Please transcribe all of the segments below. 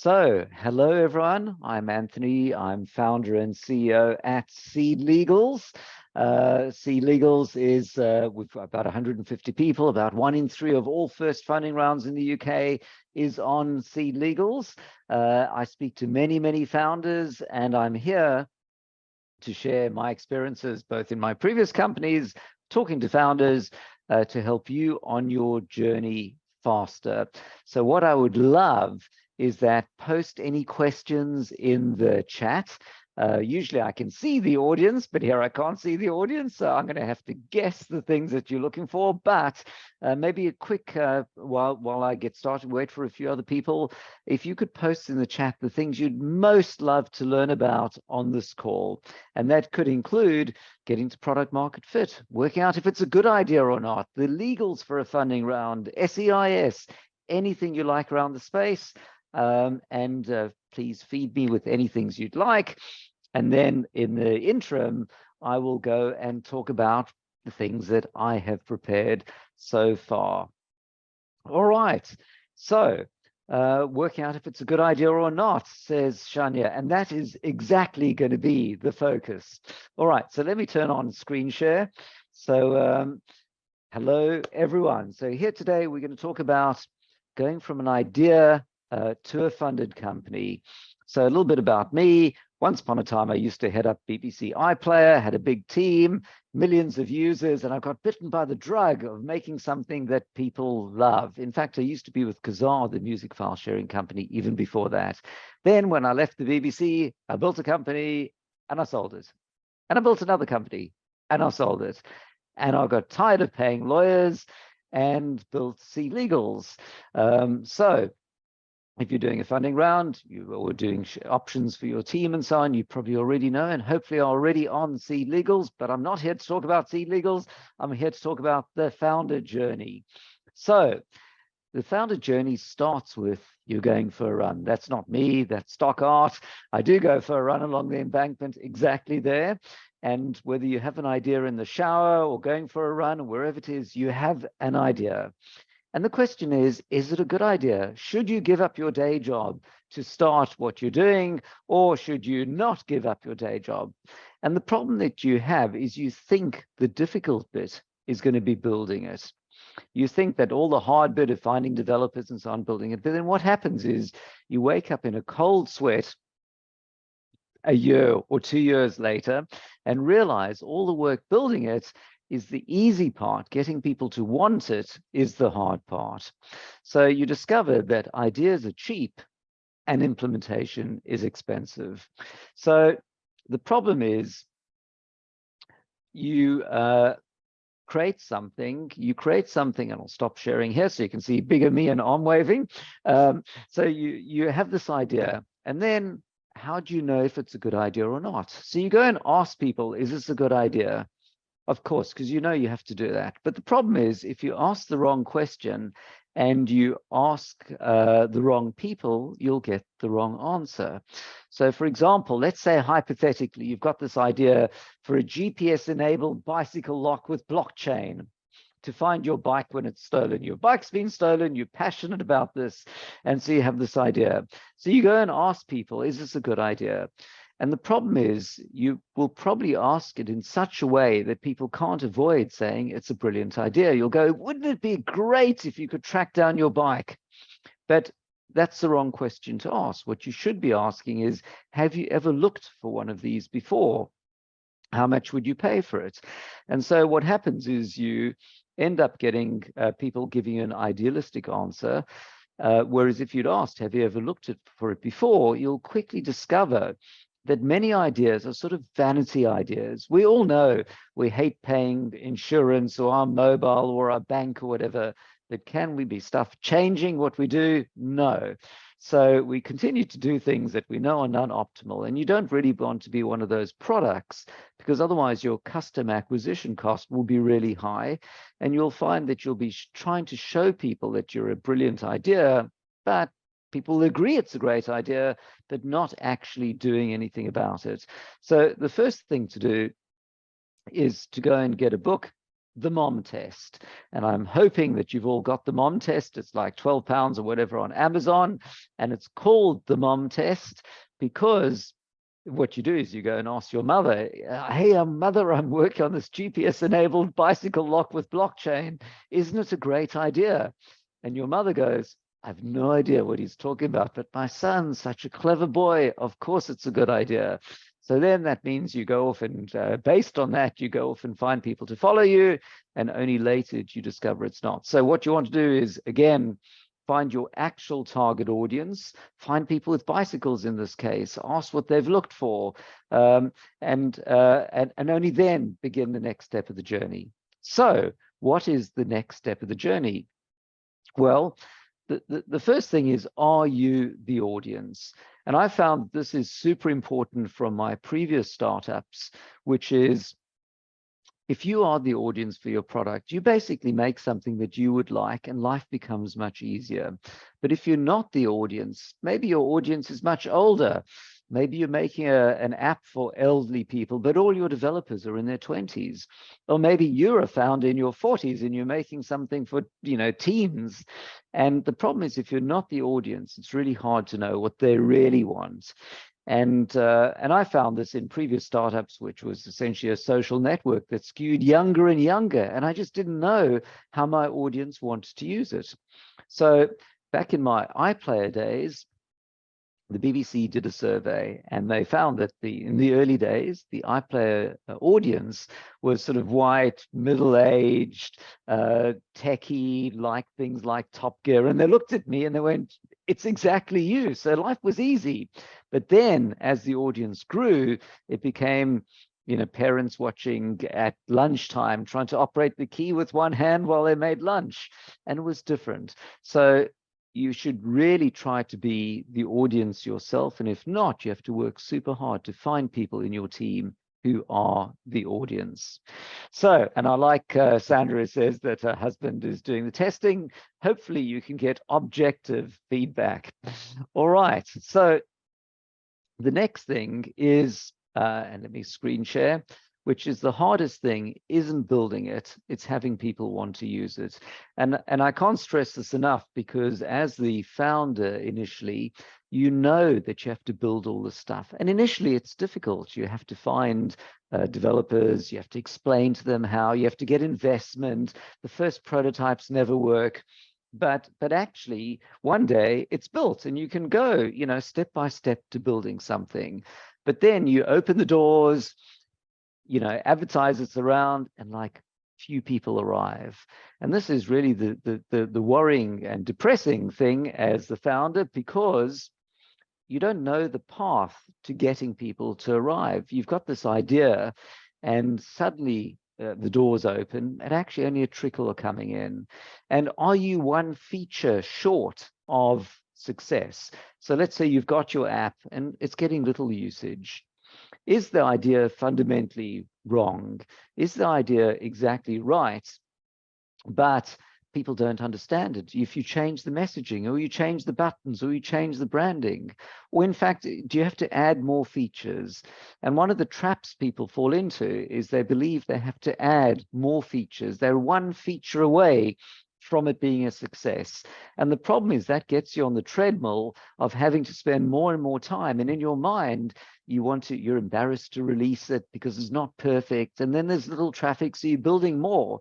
So, hello everyone. I'm Anthony. I'm founder and CEO at Seed Legals. Seed Legals is we've got about 150 people. About 1 in 3 of all first funding rounds in the UK is on Seed Legals. I speak to many founders, and I'm here to share my experiences both in my previous companies, talking to founders, to help you on your journey faster. So what I would love is that post any questions in the chat. Usually I can see the audience, but here I can't see the audience, so I'm going to have to guess the things that you're looking for. But maybe a quick, while I get started, wait for a few other people, if you could post in the chat the things you'd most love to learn about on this call. And that could include getting to product market fit, working out if it's a good idea or not, the legals for a funding round, SEIS, anything you like around the space. Please feed me with any things you'd like. And then in the interim, I will go and talk about the things that I have prepared so far. All right. So working out if it's a good idea or not, says Shania. And that is exactly going to be the focus. All right. So let me turn on screen share. So hello, everyone. So here today, we're going to talk about going from an idea to a funded company. So a little bit about me. Once upon a time, I used to head up BBC iPlayer, had a big team, millions of users, and I got bitten by the drug of making something that people love. In fact, I used to be with Kazaa, the music file sharing company, even before that. Then when I left the BBC, I built a company and I sold it. And I built another company and I sold it. And I got tired of paying lawyers and built Seed Legals. So if you're doing a funding round, or doing options for your team and so on, you probably already know and hopefully are already on Seed Legals, but I'm not here to talk about Seed Legals. I'm here to talk about the founder journey. So the founder journey starts with you going for a run. That's not me, that's stock art. I do go for a run along the embankment exactly there. And whether you have an idea in the shower or going for a run or wherever it is, you have an idea. And the question is it a good idea? Should you give up your day job to start what you're doing, or should you not give up your day job? And the problem that you have is you think the difficult bit is going to be building it. You think that all the hard bit of finding developers and so on, building it. But then what happens is you wake up in a cold sweat a year or 2 years later and realize all the work building it is the easy part. Getting people to want it is the hard part. So you discover that ideas are cheap and implementation is expensive. So the problem is you create something, and I'll stop sharing here so you can see bigger me and arm waving. So you have this idea, and then how do you know if it's a good idea or not? So you go and ask people, is this a good idea? Of course, because you know you have to do that. But the problem is, if you ask the wrong question and you ask the wrong people, you'll get the wrong answer. So for example, let's say hypothetically, you've got this idea for a GPS-enabled bicycle lock with blockchain to find your bike when it's stolen. Your bike's been stolen, you're passionate about this, and so you have this idea. So you go and ask people, is this a good idea? And the problem is you will probably ask it in such a way that people can't avoid saying it's a brilliant idea. You'll go, wouldn't it be great if you could track down your bike? But that's the wrong question to ask. What you should be asking is, have you ever looked for one of these before? How much would you pay for it? And so what happens is you end up getting people giving you an idealistic answer. Whereas if you'd asked, have you ever looked for it before, you'll quickly discover that many ideas are sort of vanity ideas. We all know we hate paying insurance or our mobile or our bank or whatever, but can we be stuff changing what we do? No. So we continue to do things that we know are non-optimal, and you don't really want to be one of those products, because otherwise your customer acquisition cost will be really high, and you'll find that you'll be trying to show people that you're a brilliant idea, but people agree it's a great idea, but not actually doing anything about it. So the first thing to do is to go and get a book the mom test. And I'm hoping that you've all got the mom test. It's like £12 or whatever on Amazon. And it's called the mom test because what you do is you go and ask your mother, hey, mother, I'm working on this GPS-enabled bicycle lock with blockchain. Isn't it a great idea? And your mother goes, I have no idea what he's talking about, but my son's such a clever boy. Of course, it's a good idea. So then that means you go off and based on that, you go off and find people to follow you, and only later do you discover it's not. So what you want to do is, again, find your actual target audience, find people with bicycles in this case, ask what they've looked for, and only then begin the next step of the journey. So what is the next step of the journey? Well, the first thing is, are you the audience? And I found this is super important from my previous startups, which is, if you are the audience for your product, you basically make something that you would like and life becomes much easier. But if you're not the audience, maybe your audience is much older. Maybe you're making an app for elderly people, but all your developers are in their 20s. Or maybe you're a founder in your 40s and you're making something for, teens. And the problem is, if you're not the audience, it's really hard to know what they really want. And I found this in previous startups, which was essentially a social network that skewed younger and younger. And I just didn't know how my audience wanted to use it. So back in my iPlayer days, the BBC did a survey, and they found that in the early days, the iPlayer audience was sort of white, middle-aged, techie, like things like Top Gear. And they looked at me and they went, it's exactly you. So life was easy. But then as the audience grew, it became, parents watching at lunchtime, trying to operate the key with one hand while they made lunch. And it was different. So you should really try to be the audience yourself. And if not, you have to work super hard to find people in your team who are the audience. So, and I like Sandra says that her husband is doing the testing. Hopefully you can get objective feedback. All right. So the next thing is, and let me screen share, which is the hardest thing, isn't building it, it's having people want to use it. And I can't stress this enough, because as the founder initially, you know that you have to build all this stuff. And initially it's difficult. You have to find developers, you have to explain to them how, you have to get investment. The first prototypes never work. But actually, one day it's built and you can go, step by step to building something. But then you open the doors, advertise it's around, and like few people arrive. And this is really the worrying and depressing thing as the founder, because you don't know the path to getting people to arrive. You've got this idea and suddenly the doors open and actually only a trickle are coming in. And are you one feature short of success? So let's say you've got your app and it's getting little usage. Is the idea fundamentally wrong? Is the idea exactly right, but people don't understand it? If you change the messaging, or you change the buttons, or you change the branding, or in fact, do you have to add more features? And one of the traps people fall into is they believe they have to add more features. They're one feature away from it being a success. And the problem is that gets you on the treadmill of having to spend more and more time. And in your mind, you're embarrassed to release it because it's not perfect. And then there's little traffic, so you're building more.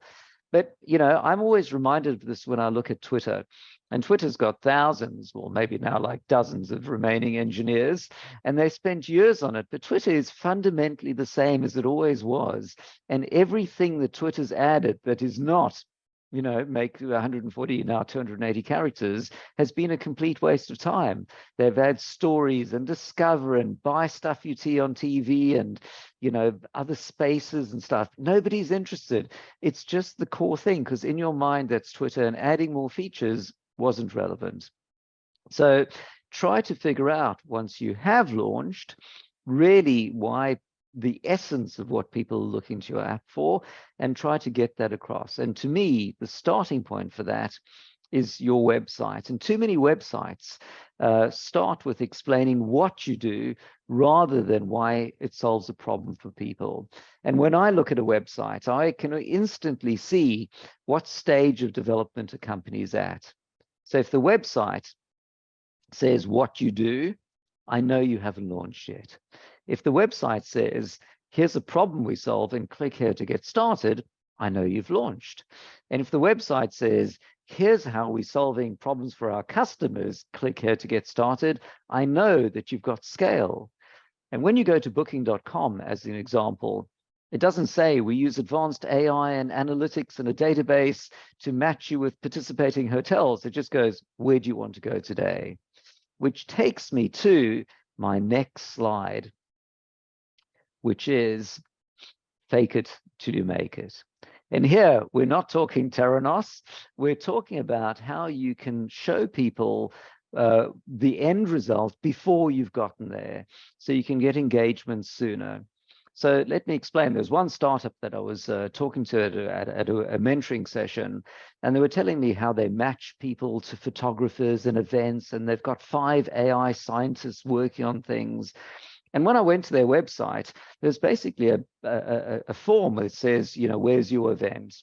But, I'm always reminded of this when I look at Twitter. And Twitter's got thousands, or maybe now like dozens of remaining engineers, and they spent years on it. But Twitter is fundamentally the same as it always was. And everything that Twitter's added that is not, make 140, now 280 characters, has been a complete waste of time. They've had stories and discover and buy stuff you see on TV and, other spaces and stuff. Nobody's interested. It's just the core thing, because in your mind, that's Twitter, and adding more features wasn't relevant. So try to figure out, once you have launched, really why, the essence of what people are looking to your app for, and try to get that across. And to me, the starting point for that is your website. And too many websites start with explaining what you do rather than why it solves a problem for people. And when I look at a website, I can instantly see what stage of development a company is at. So if the website says what you do, I know you haven't launched yet. If the website says, here's a problem we solve and click here to get started, I know you've launched. And if the website says, here's how we're solving problems for our customers, click here to get started, I know that you've got scale. And when you go to booking.com, as an example, it doesn't say we use advanced AI and analytics and a database to match you with participating hotels. It just goes, where do you want to go today? Which takes me to my next slide, which is fake it till you make it. And here, we're not talking Theranos. We're talking about how you can show people the end result before you've gotten there, so you can get engagement sooner. So let me explain. There's one startup that I was talking to at a mentoring session, and they were telling me how they match people to photographers and events, and they've got 5 AI scientists working on things. And when I went to their website, there's basically a form that says, you know, where's your event?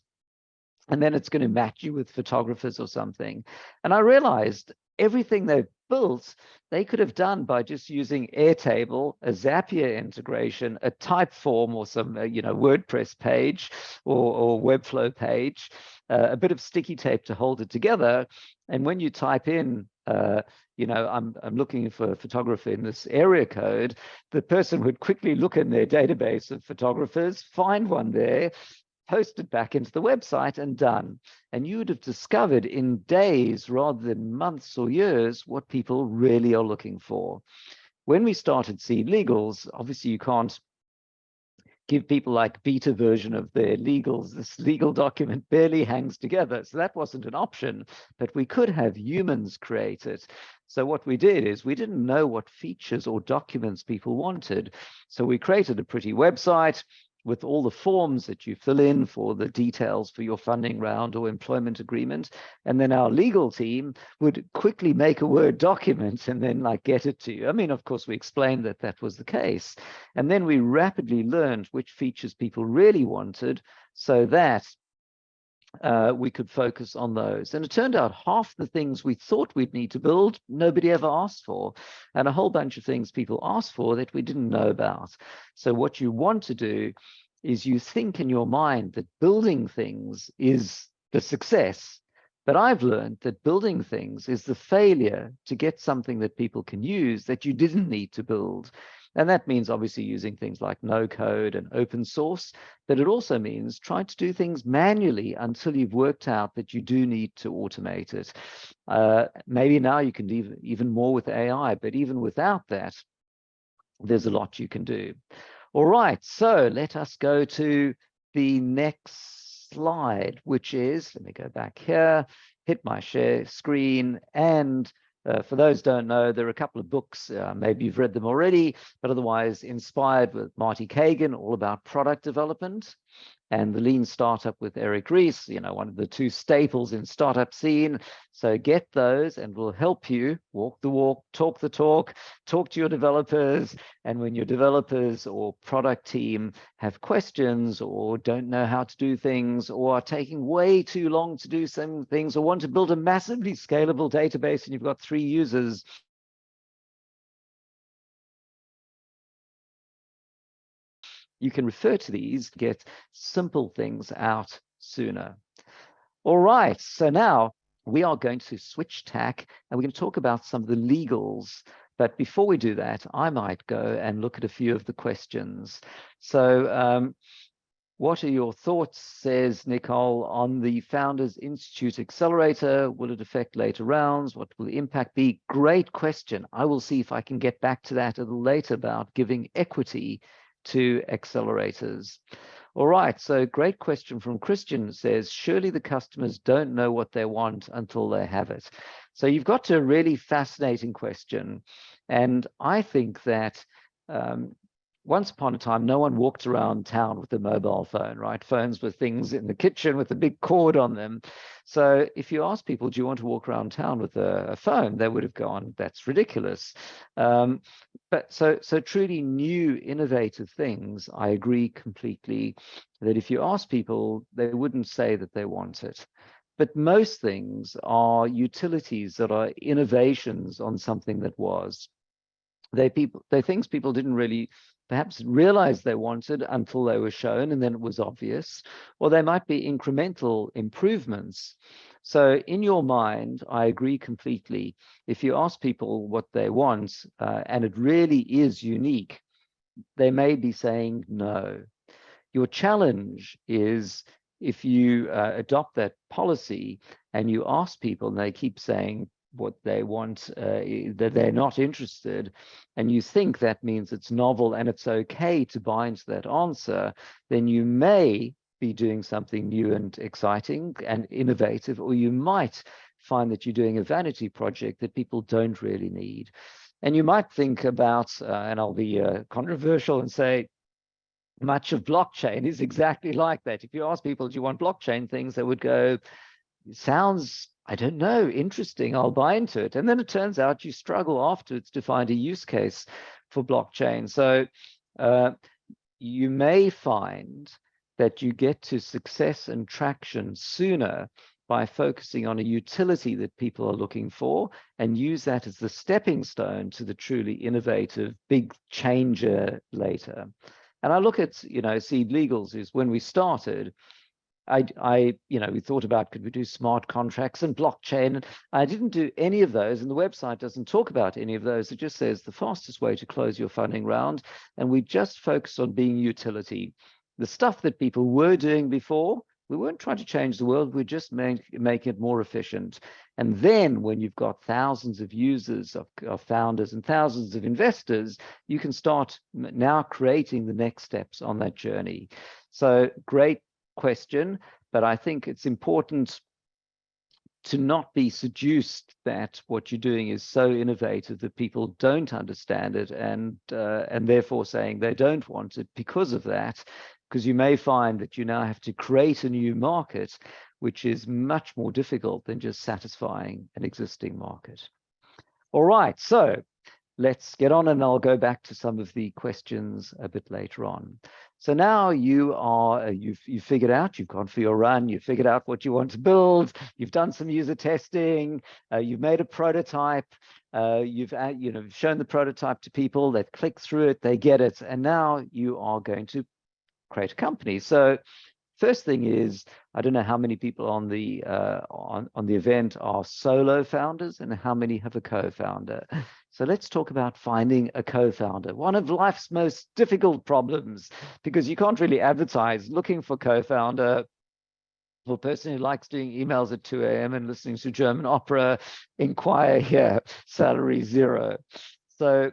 And then it's going to match you with photographers or something. And I realized everything they've built, they could have done by just using Airtable, a Zapier integration, a Typeform, or some WordPress page or Webflow page, a bit of sticky tape to hold it together. And when you type in, I'm looking for a photographer in this area code, the person would quickly look in their database of photographers, find one there, post it back into the website, and done. And you would have discovered in days rather than months or years what people really are looking for. When we started Seed Legals, obviously you can't give people like beta version of their legals. This legal document barely hangs together. So that wasn't an option, but we could have humans create it. So what we did is we didn't know what features or documents people wanted. So we created a pretty website with all the forms that you fill in for the details for your funding round or employment agreement. And then our legal team would quickly make a Word document and then get it to you. I mean, of course, we explained that that was the case. And then we rapidly learned which features people really wanted so that we could focus on those. And it turned out half the things we thought we'd need to build, nobody ever asked for. And a whole bunch of things people asked for that we didn't know about. So what you want to do is you think in your mind that building things is the success. But I've learned that building things is the failure to get something that people can use that you didn't need to build. And that means obviously using things like no code and open source, but it also means trying to do things manually until you've worked out that you do need to automate it. Maybe now you can do even more with AI, but even without that, there's a lot you can do. All right, so let us go to the next slide, which is, let me go back here, hit my share screen, and for those who don't know, there are a couple of books, maybe you've read them already, but otherwise inspired with Marty Kagan, all about product development, and the Lean Startup with Eric Ries, one of the 2 staples in startup scene. So get those and we'll help you walk the walk, talk the talk to your developers. And when your developers or product team have questions or don't know how to do things or are taking way too long to do some things or want to build a massively scalable database and you've got 3 users, you can refer to these, get simple things out sooner. All right, so now we are going to switch tack and we're going to talk about some of the legals. But before we do that, I might go and look at a few of the questions. So what are your thoughts, says Nicole, on the Founders Institute Accelerator? Will it affect later rounds? What will the impact be? Great question. I will see if I can get back to that a little later about giving equity to accelerators. All right, so great question from Christian, says, surely the customers don't know what they want until they have it. So you've got to a really fascinating question. And I think that once upon a time, no one walked around town with a mobile phone, right? Phones were things in the kitchen with a big cord on them. So if you ask people, do you want to walk around town with a phone? They would have gone, that's ridiculous. But so truly new, innovative things, I agree completely that if you ask people, they wouldn't say that they want it. But most things are utilities that are innovations on something that was. They things people didn't really perhaps realize they wanted until they were shown, and then it was obvious, or they might be incremental improvements. So in your mind, I agree completely. If you ask people what they want, and it really is unique, they may be saying no. Your challenge is if you adopt that policy and you ask people and they keep saying what they want, that they're not interested, and you think that means it's novel and it's okay to buy into that answer, then you may be doing something new and exciting and innovative, or you might find that you're doing a vanity project that people don't really need. And you might think about, and I'll be controversial and say, much of blockchain is exactly like that. If you ask people, do you want blockchain things, they would go, sounds, I don't know, interesting, I'll buy into it. And then it turns out you struggle afterwards to find a use case for blockchain. So you may find that you get to success and traction sooner by focusing on a utility that people are looking for and use that as the stepping stone to the truly innovative big changer later. And I look at, Seed Legals is when we started, we thought about, could we do smart contracts and blockchain? And I didn't do any of those, and the website doesn't talk about any of those. It just says the fastest way to close your funding round. And we just focused on being utility. The stuff that people were doing before, we weren't trying to change the world. We just make it more efficient. And then when you've got thousands of users, of founders and thousands of investors, you can start now creating the next steps on that journey. So great question, but I think it's important to not be seduced that what you're doing is so innovative that people don't understand it, and therefore saying they don't want it because of that, because you may find that you now have to create a new market, which is much more difficult than just satisfying an existing market. All right, so let's get on, and I'll go back to some of the questions a bit later on. So now you've figured out, you've gone for your run, you've figured out what you want to build, you've done some user testing, you've made a prototype, you've shown the prototype to people, they've clicked through it, they get it, and now you are going to create a company. So first thing is, I don't know how many people on the event are solo founders and how many have a co-founder. So let's talk about finding a co-founder, one of life's most difficult problems, because you can't really advertise looking for co-founder. For a person who likes doing emails at 2 a.m. and listening to German opera, inquire here, salary zero. So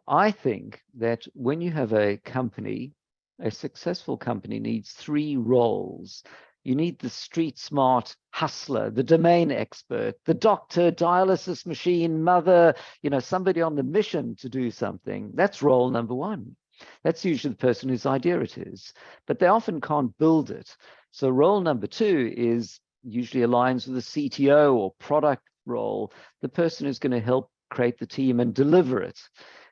I think that when you have a company, a successful company needs 3 roles. You need the street smart hustler, the domain expert, the doctor, dialysis machine, mother, somebody on the mission to do something. That's role number 1. That's usually the person whose idea it is, but they often can't build it. So role number 2 is usually aligns with the CTO or product role, the person who's going to help create the team and deliver it.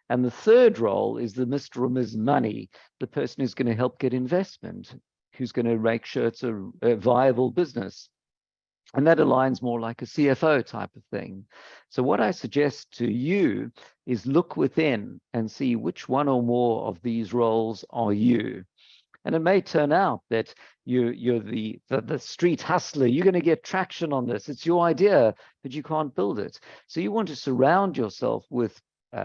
And the third role is the Mr. or Ms. Money, the person who's going to help get investment, who's going to make sure it's a viable business. And that aligns more like a CFO type of thing. So what I suggest to you is look within and see which one or more of these roles are you. And it may turn out that you're the street hustler. You're going to get traction on this. It's your idea, but you can't build it. So you want to surround yourself with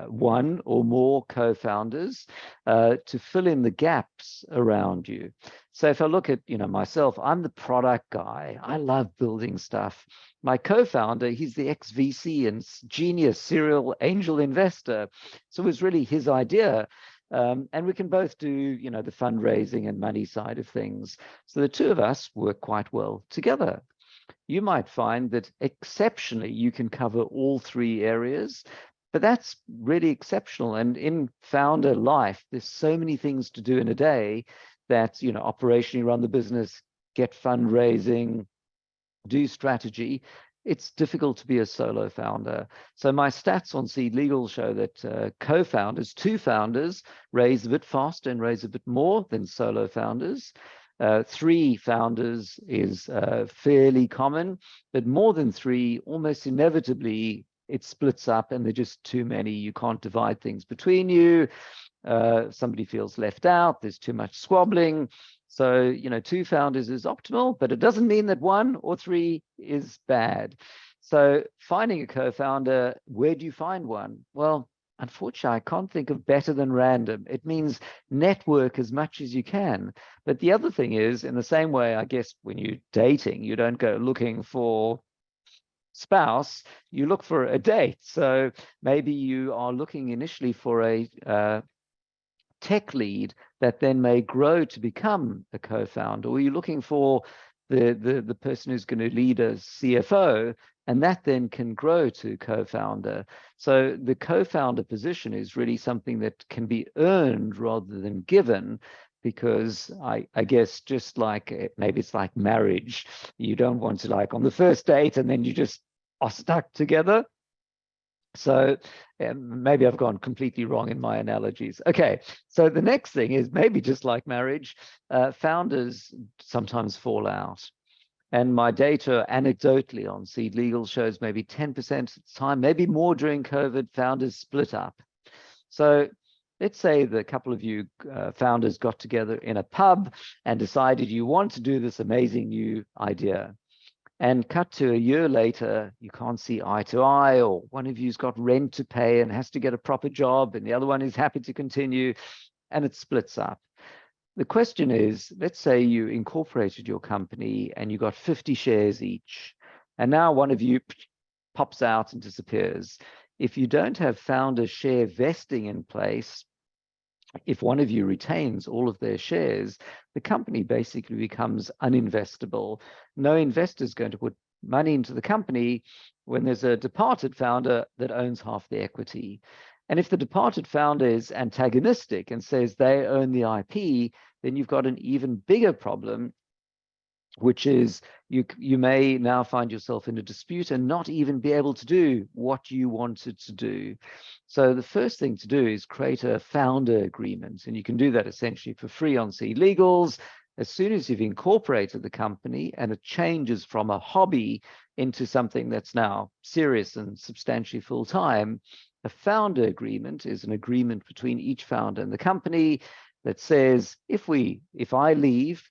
one or more co-founders to fill in the gaps around you. So if I look at myself, I'm the product guy. I love building stuff. My co-founder, he's the ex-VC and genius serial angel investor. So it was really his idea. And we can both do the fundraising and money side of things. So the two of us work quite well together. You might find that exceptionally you can cover all 3 areas, But that's really exceptional. And in founder life, there's so many things to do in a day that, operationally run the business, get fundraising, do strategy. It's difficult to be a solo founder. So my stats on Seed Legal show that co-founders, 2 founders, raise a bit faster and raise a bit more than solo founders. 3 founders is fairly common, but more than 3, almost inevitably, it splits up and they're just too many. You can't divide things between you. Somebody feels left out. There's too much squabbling. So, 2 founders is optimal, but it doesn't mean that 1 or 3 is bad. So finding a co-founder, where do you find one? Well, unfortunately, I can't think of better than random. It means network as much as you can. But the other thing is, in the same way, I guess, when you're dating, you don't go looking for spouse, you look for a date. So maybe you are looking initially for a tech lead that then may grow to become a co-founder, or you're looking for the person who's going to lead a CFO, and that then can grow to co-founder. So the co-founder position is really something that can be earned rather than given, because I guess just like maybe it's like marriage, you don't want to, like, on the first date and then you just are stuck together. So maybe I've gone completely wrong in my analogies. Okay, so the next thing is, maybe just like marriage, founders sometimes fall out. And my data anecdotally on Seed Legal shows maybe 10% of the time, maybe more during COVID, founders split up. So let's say the couple of you founders got together in a pub and decided you want to do this amazing new idea. And cut to a year later, you can't see eye to eye, or one of you's got rent to pay and has to get a proper job, and the other one is happy to continue, and it splits up. The question is, let's say you incorporated your company and you got 50 shares each, and now one of you pops out and disappears. If you don't have founder share vesting in place, if one of you retains all of their shares, the company basically becomes uninvestable. No investor is going to put money into the company when there's a departed founder that owns half the equity. And if the departed founder is antagonistic and says they own the IP, then you've got an even bigger problem, which is you may now find yourself in a dispute and not even be able to do what you wanted to do. So the first thing to do is create a founder agreement, and you can do that essentially for free on Seed Legals. As soon as you've incorporated the company and it changes from a hobby into something that's now serious and substantially full-time, a founder agreement is an agreement between each founder and the company that says, if I leave,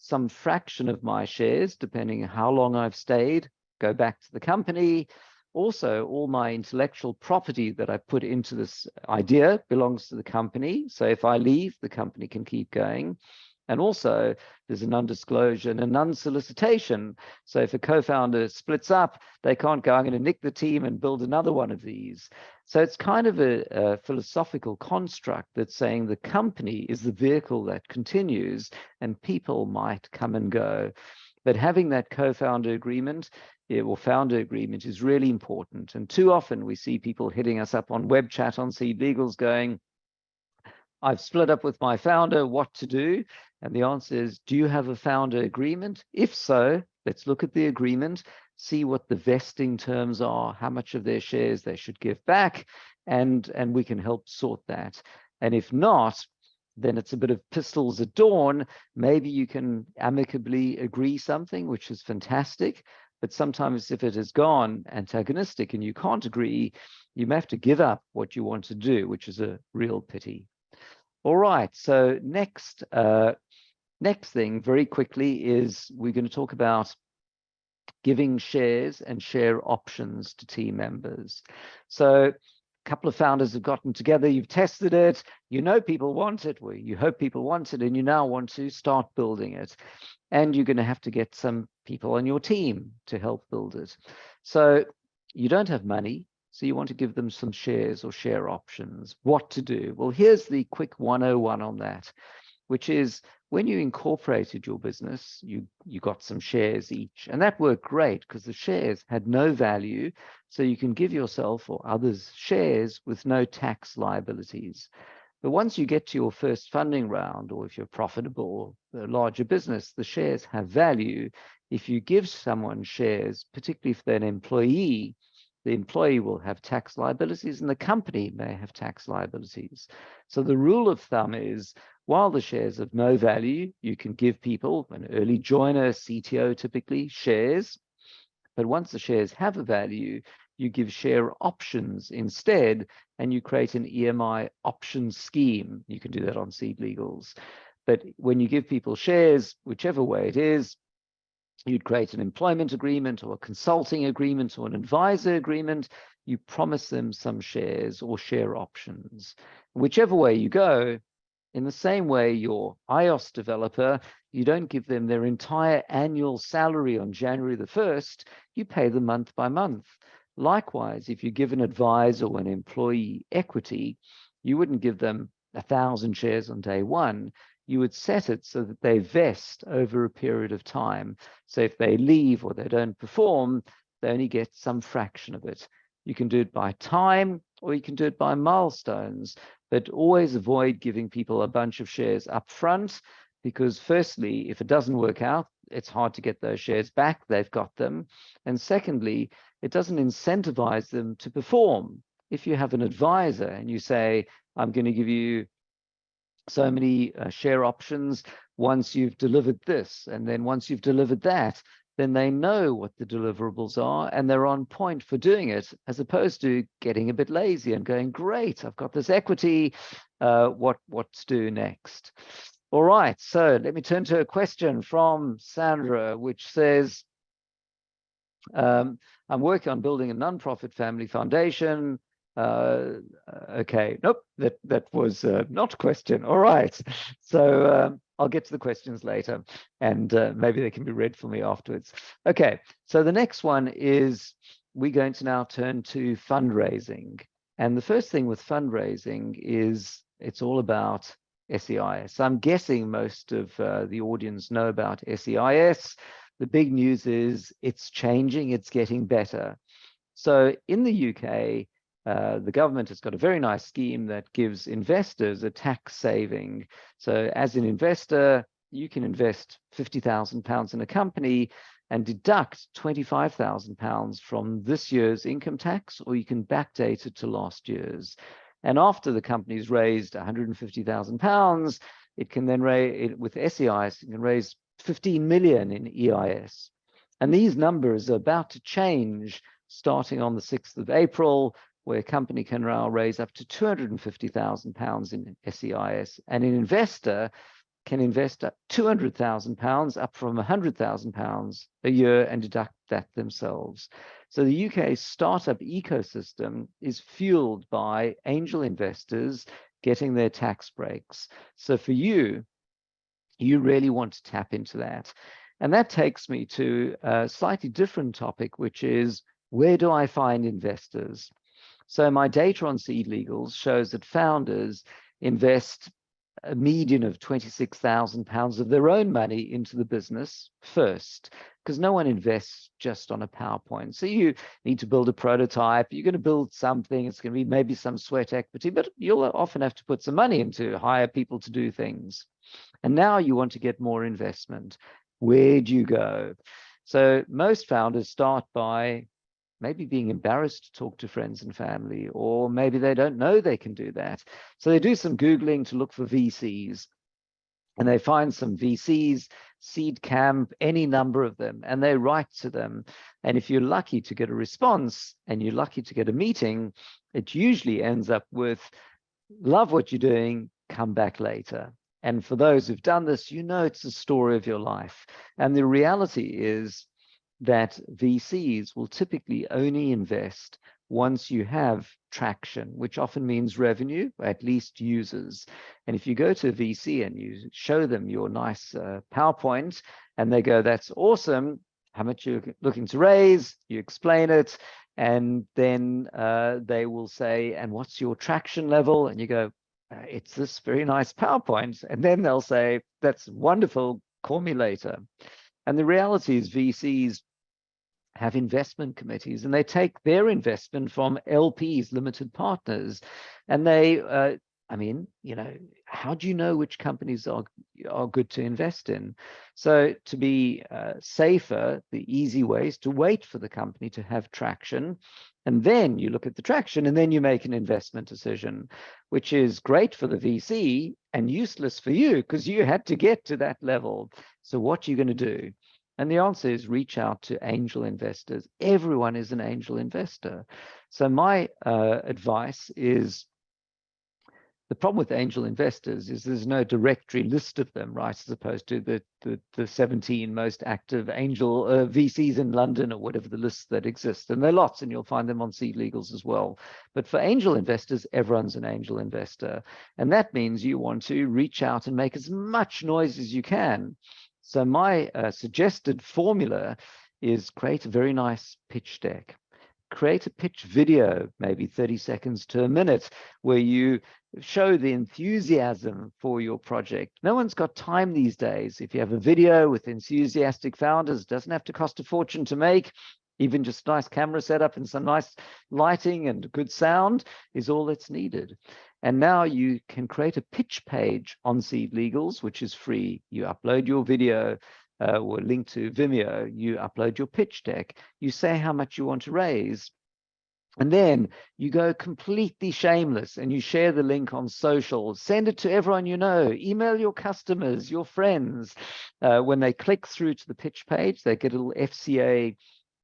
some fraction of my shares, depending on how long I've stayed, go back to the company. Also, all my intellectual property that I put into this idea belongs to the company. So if I leave, the company can keep going. And also, there's an undisclosure and an unsolicitation. So if a co-founder splits up, they can't go, I'm going to nick the team and build another one of these. So it's kind of a philosophical construct that's saying the company is the vehicle that continues, and people might come and go. But having that co-founder agreement or founder agreement is really important. And too often we see people hitting us up on web chat on Seed Legals going, I've split up with my founder, what to do? And the answer is, do you have a founder agreement? If so, let's look at the agreement, see what the vesting terms are, how much of their shares they should give back, and we can help sort that. And if not, then it's a bit of pistols at dawn. Maybe you can amicably agree something, which is fantastic. But sometimes if it has gone antagonistic and you can't agree, you may have to give up what you want to do, which is a real pity. All right, so next thing very quickly is we're going to talk about giving shares and share options to team members. So a couple of founders have gotten together, you've tested it, you know people want it, well, you hope people want it, and you now want to start building it. And you're going to have to get some people on your team to help build it. So you don't have money, so you want to give them some shares or share options. What to do? Well, here's the quick 101 on that. which is when you incorporated your business, you got some shares each, and that worked great because the shares had no value, so you can give yourself or others shares with no tax liabilities. But once you get to your first funding round, or if you're profitable, a larger business, the shares have value. If you give someone shares, particularly if they're an employee, the employee will have tax liabilities and the company may have tax liabilities. So the rule of thumb is, while the shares have no value, you can give people, an early joiner, CTO typically, shares. But once the shares have a value, you give share options instead, and you create an EMI option scheme. You can do that on seed legals. But when you give people shares, whichever way it is, you'd create an employment agreement or a consulting agreement or an advisor agreement. You promise them some shares or share options. Whichever way you go, in the same way, your iOS developer, you don't give them their entire annual salary on January the 1st, you pay them month by month. Likewise, if you give an advisor or an employee equity, you wouldn't give them 1,000 shares on day one. You would set it so that they vest over a period of time. So if they leave or they don't perform, they only get some fraction of it. You can do it by time, or you can do it by milestones, but always avoid giving people a bunch of shares up front, because firstly, if it doesn't work out, it's hard to get those shares back. They've got them. And secondly, it doesn't incentivize them to perform. If you have an advisor and you say, I'm going to give you so many share options once you've delivered this, and then once you've delivered that, then they know what the deliverables are and they're on point for doing it, as opposed to getting a bit lazy and going, great, I've got this equity, what to do next? All right, so let me turn to a question from Sandra, which says, I'm working on building a nonprofit family foundation. Okay, nope, that was not a question. All right, so I'll get to the questions later, and maybe they can be read for me afterwards. Okay, so the next one is, we're going to now turn to fundraising. And the first thing with fundraising is it's all about SEIS. I'm guessing most of the audience know about SEIS. The big news is it's changing, it's getting better. So in the UK, the government has got a very nice scheme that gives investors a tax saving. So as an investor, you can invest £50,000 in a company and deduct £25,000 from this year's income tax, or you can backdate it to last year's. And after the company's raised £150,000, it can then raise, with SEIS, it can raise 15 million in EIS. And these numbers are about to change starting on the 6th of April, where a company can now raise up to £250,000 in SEIS, and an investor can invest up £200,000 up from £100,000 a year and deduct that themselves. So the UK startup ecosystem is fueled by angel investors getting their tax breaks. So for you, you really want to tap into that. And that takes me to a slightly different topic, which is, where do I find investors? So my data on seed legals shows that founders invest a median of £26,000 of their own money into the business first, because no one invests just on a PowerPoint. So you need to build a prototype, you're going to build something, it's going to be maybe some sweat equity, but you'll often have to put some money into, hire people to do things. And now you want to get more investment. Where do you go? So most founders start by maybe being embarrassed to talk to friends and family, or maybe they don't know they can do that. So they do some Googling to look for VCs, and they find some VCs, Seed Camp, any number of them, and they write to them. And if you're lucky to get a response and you're lucky to get a meeting, it usually ends up with, love what you're doing, come back later. And for those who've done this, you know it's the story of your life. And the reality is that VCs will typically only invest once you have traction, which often means revenue, or at least users. And if you go to a VC and you show them your nice PowerPoint, and they go, that's awesome, how much you're looking to raise, you explain it, and then they will say, and what's your traction level? And you go, it's this very nice PowerPoint. And then they'll say, that's wonderful, call me later. And the reality is VCs have investment committees, and they take their investment from LPs, limited partners, and they, I mean, you know, how do you know which companies are good to invest in? So to be safer, the easy way is to wait for the company to have traction, and then you look at the traction, and then you make an investment decision, which is great for the VC and useless for you because you had to get to that level. So what are you going to do? And the answer is reach out to angel investors. Everyone is an angel investor. So my advice is, the problem with angel investors is there's no directory list of them, right? As opposed to the 17 most active angel VCs in London, or whatever the lists that exist. And there are lots, and you'll find them on Seed Legals as well. But for angel investors, everyone's an angel investor. And that means you want to reach out and make as much noise as you can. So my suggested formula is create a very nice pitch deck. Create a pitch video, maybe 30 seconds to a minute, where you show the enthusiasm for your project. No one's got time these days. If you have a video with enthusiastic founders, it doesn't have to cost a fortune to make. Even just nice camera setup and some nice lighting and good sound is all that's needed. And now you can create a pitch page on Seed Legals, which is free. You upload your video or link to Vimeo, you upload your pitch deck, you say how much you want to raise, and then you go completely shameless and you share the link on social, send it to everyone you know, email your customers, your friends. When they click through to the pitch page, they get a little FCA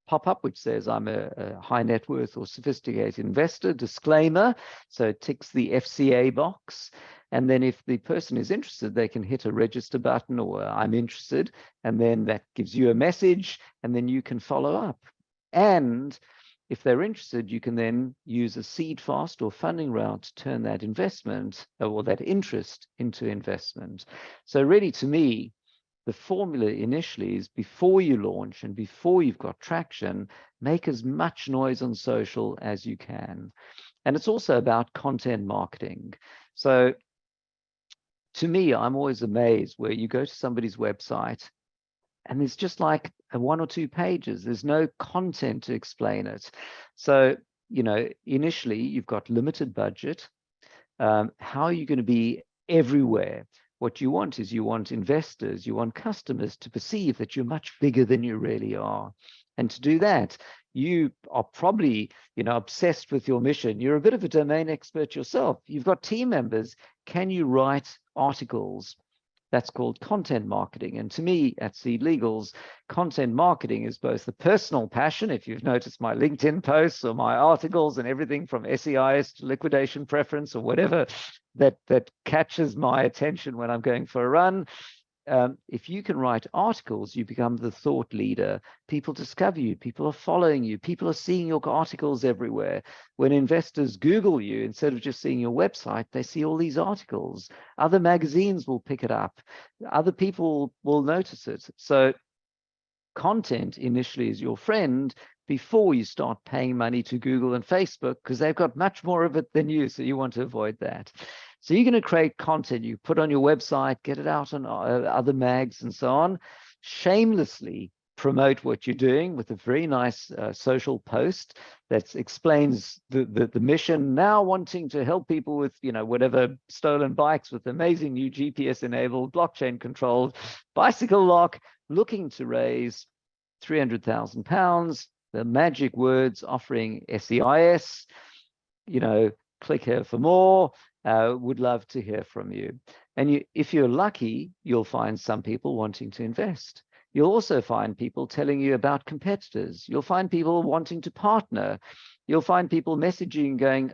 pop-up which says I'm a high net worth or sophisticated investor, disclaimer. So it ticks the FCA box. And then if the person is interested, they can hit a register button or I'm interested. And then that gives you a message, and then you can follow up. And if they're interested, you can then use a seed fast or funding round to turn that investment or that interest into investment. So really, to me, the formula initially is, before you launch and before you've got traction, make as much noise on social as you can. And it's also about content marketing. So to me, I'm always amazed where you go to somebody's website and there's just like 1 or 2 pages. There's no content to explain it. So, you know, initially you've got limited budget. How are you going to be everywhere? What you want is, you want investors, you want customers to perceive that you're much bigger than you really are. And to do that, you are probably, you know, obsessed with your mission. You're a bit of a domain expert yourself. You've got team members. Can you write articles? That's called content marketing. And to me, at Seed Legals, content marketing is both the personal passion. If you've noticed my LinkedIn posts or my articles and everything from SEIS to liquidation preference or whatever that catches my attention when I'm going for a run. If you can write articles, you become the thought leader. People discover you. People are following you. People are seeing your articles everywhere. When investors Google you, instead of just seeing your website, they see all these articles. Other magazines will pick it up. Other people will notice it. So content initially is your friend before you start paying money to Google and Facebook, because they've got much more of it than you. So you want to avoid that. So you're going to create content, you put on your website, get it out on other mags and so on, shamelessly promote what you're doing with a very nice social post that explains the mission, now wanting to help people with, you know, whatever, stolen bikes with amazing new GPS enabled, blockchain controlled bicycle lock, looking to raise £300,000, the magic words offering SEIS, you know, click here for more. Would love to hear from you. And if you're lucky, you'll find some people wanting to invest. You'll also find people telling you about competitors. You'll find people wanting to partner. You'll find people messaging going,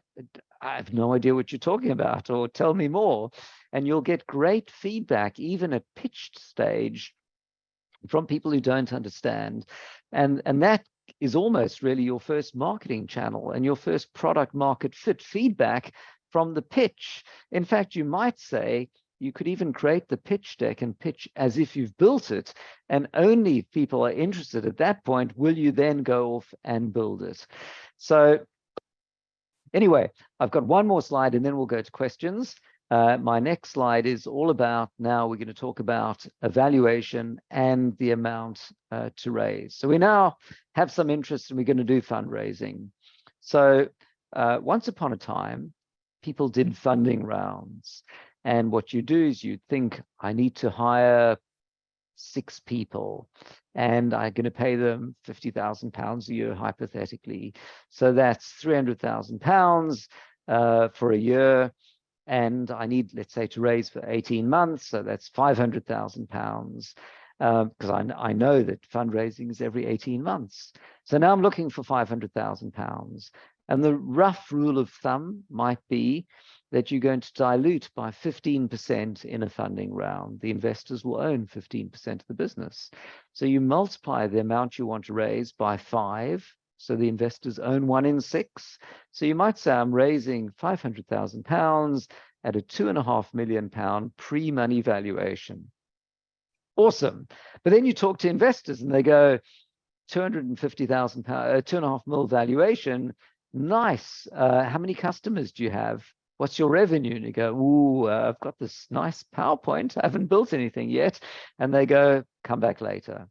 I have no idea what you're talking about, or tell me more. And you'll get great feedback, even at pitched stage, from people who don't understand. And that is almost really your first marketing channel and your first product market fit feedback from the pitch. In fact, you might say you could even create the pitch deck and pitch as if you've built it, and only if people are interested at that point will you then go off and build it. So anyway, I've got one more slide and then we'll go to questions. My next slide is all about, now we're going to talk about evaluation and the amount to raise. So we now have some interest and we're going to do fundraising. So once upon a time, people did funding rounds. And what you do is you think, I need to hire 6 people and I'm going to pay them £50,000 a year, hypothetically. So that's £300,000 for a year. And I need, let's say, to raise for 18 months. So that's £500,000 because I know that fundraising is every 18 months. So now I'm looking for £500,000. And the rough rule of thumb might be that you're going to dilute by 15% in a funding round. The investors will own 15% of the business. So you multiply the amount you want to raise by 5. So the investors own 1 in 6. So you might say, I'm raising £500,000 at a £2.5 million pre-money valuation. Awesome. But then you talk to investors and they go, £250,000, £2.5 million valuation. Nice. How many customers do you have? What's your revenue? And you go, ooh, I've got this nice PowerPoint. I haven't built anything yet. And they go, come back later.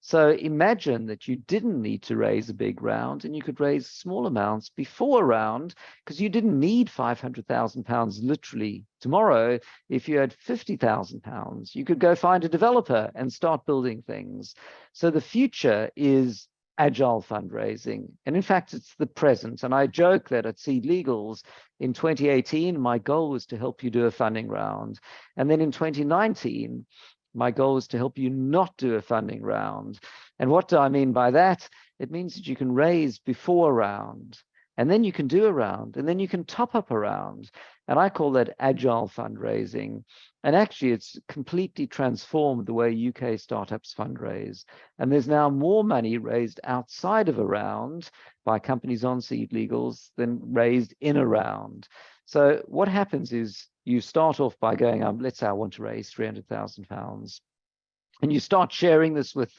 So imagine that you didn't need to raise a big round and you could raise small amounts before a round because you didn't need £500,000 literally tomorrow. If you had £50,000, you could go find a developer and start building things. So the future is agile fundraising. And in fact, it's the present. And I joke that at Seed Legals in 2018, my goal was to help you do a funding round. And then in 2019, my goal is to help you not do a funding round. And what do I mean by that? It means that you can raise before a round, and then you can do a round, and then you can top up a round. And I call that agile fundraising. And actually, it's completely transformed the way UK startups fundraise. And there's now more money raised outside of a round by companies on Seed Legals than raised in a round. So what happens is you start off by going, let's say I want to raise £300,000. And you start sharing this with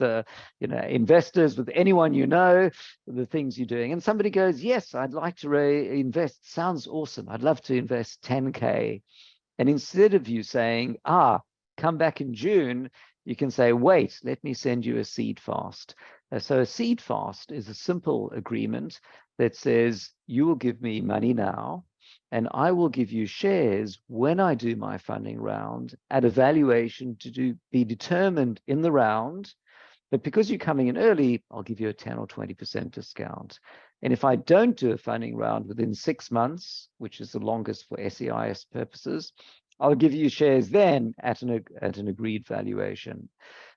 investors, with anyone you know, the things you're doing. And somebody goes, yes, I'd like to invest. Sounds awesome. I'd love to invest 10K. And instead of you saying, come back in June, you can say, wait, let me send you a seed fast. So a seed fast is a simple agreement that says you will give me money now, and I will give you shares when I do my funding round at a valuation to be determined in the round. But because you're coming in early, I'll give you a 10 or 20% discount. And if I don't do a funding round within 6 months, which is the longest for SEIS purposes, I'll give you shares then at an agreed valuation.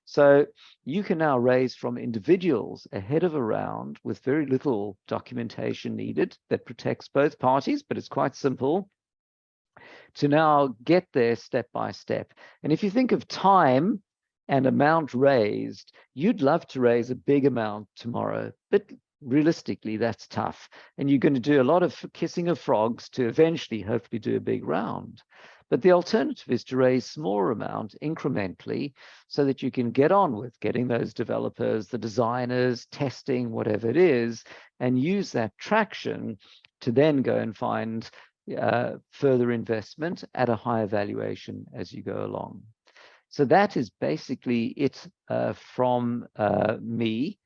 So you can now raise from individuals ahead of a round with very little documentation needed that protects both parties, but it's quite simple to now get there step by step. And if you think of time and amount raised, you'd love to raise a big amount tomorrow, but realistically, that's tough. And you're going to do a lot of kissing of frogs to eventually, hopefully, do a big round. But the alternative is to raise smaller amount incrementally so that you can get on with getting those developers, the designers, testing, whatever it is, and use that traction to then go and find further investment at a higher valuation as you go along. So that is basically it from me.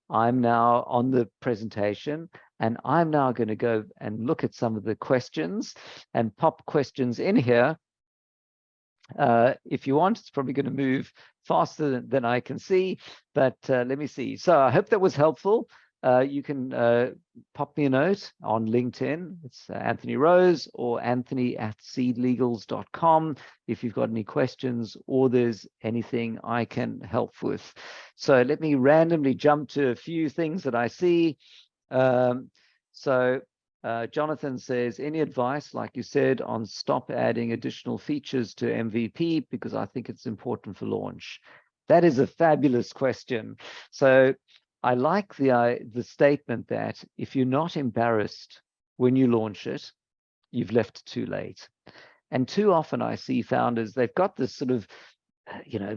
I'm now on the presentation, and I'm now going to go and look at some of the questions and pop questions in here. If you want, it's probably going to move faster than I can see, but let me see. So I hope that was helpful. You can pop me a note on LinkedIn. It's Anthony Rose or anthony@seedlegals.com if you've got any questions or there's anything I can help with. So let me randomly jump to a few things that I see. Jonathan says, any advice, like you said, on stop adding additional features to MVP because I think it's important for launch? That is a fabulous question. So I like the statement that if you're not embarrassed when you launch it, you've left too late. And too often I see founders, they've got this sort of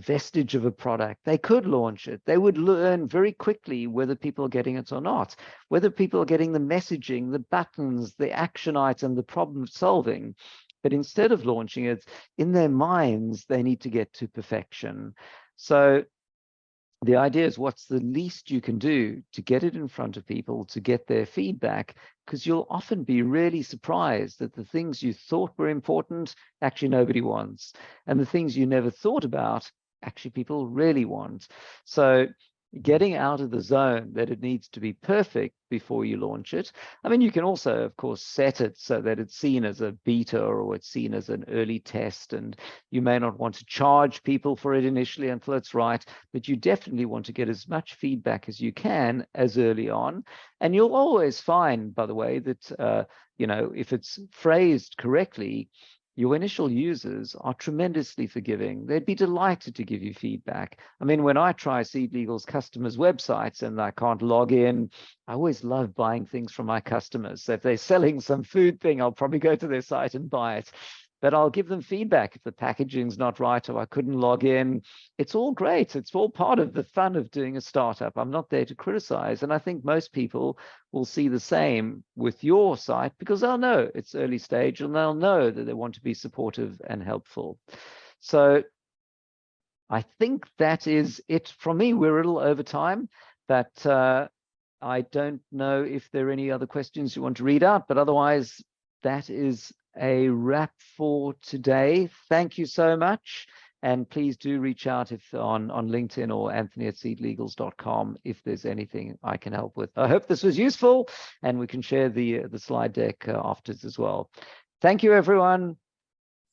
vestige of a product. They could launch it. They would learn very quickly whether people are getting it or not, whether people are getting the messaging, the buttons, the action item, the problem solving. But instead of launching it, in their minds, they need to get to perfection. So the idea is, what's the least you can do to get it in front of people, to get their feedback? Because you'll often be really surprised that the things you thought were important, actually nobody wants. And the things you never thought about, actually people really want. So getting out of the zone that it needs to be perfect before you launch it. I mean, you can also, of course, set it so that it's seen as a beta or it's seen as an early test, and you may not want to charge people for it initially until it's right, but you definitely want to get as much feedback as you can as early on. And you'll always find, by the way, that if it's phrased correctly, your initial users are tremendously forgiving. They'd be delighted to give you feedback. I mean, when I try Seed Legal's customers' websites and I can't log in, I always love buying things from my customers. So if they're selling some food thing, I'll probably go to their site and buy it. But I'll give them feedback if the packaging's not right or I couldn't log in. It's all great. It's all part of the fun of doing a startup. I'm not there to criticize. And I think most people will see the same with your site, because they'll know it's early stage and they'll know that they want to be supportive and helpful. So I think that is it from me. We're a little over time, but I don't know if there are any other questions you want to read out, but otherwise that is a wrap for today. Thank you so much. And please do reach out if on LinkedIn or anthony@seedlegals.com if there's anything I can help with. I hope this was useful, and we can share the slide deck afterwards as well. Thank you, everyone.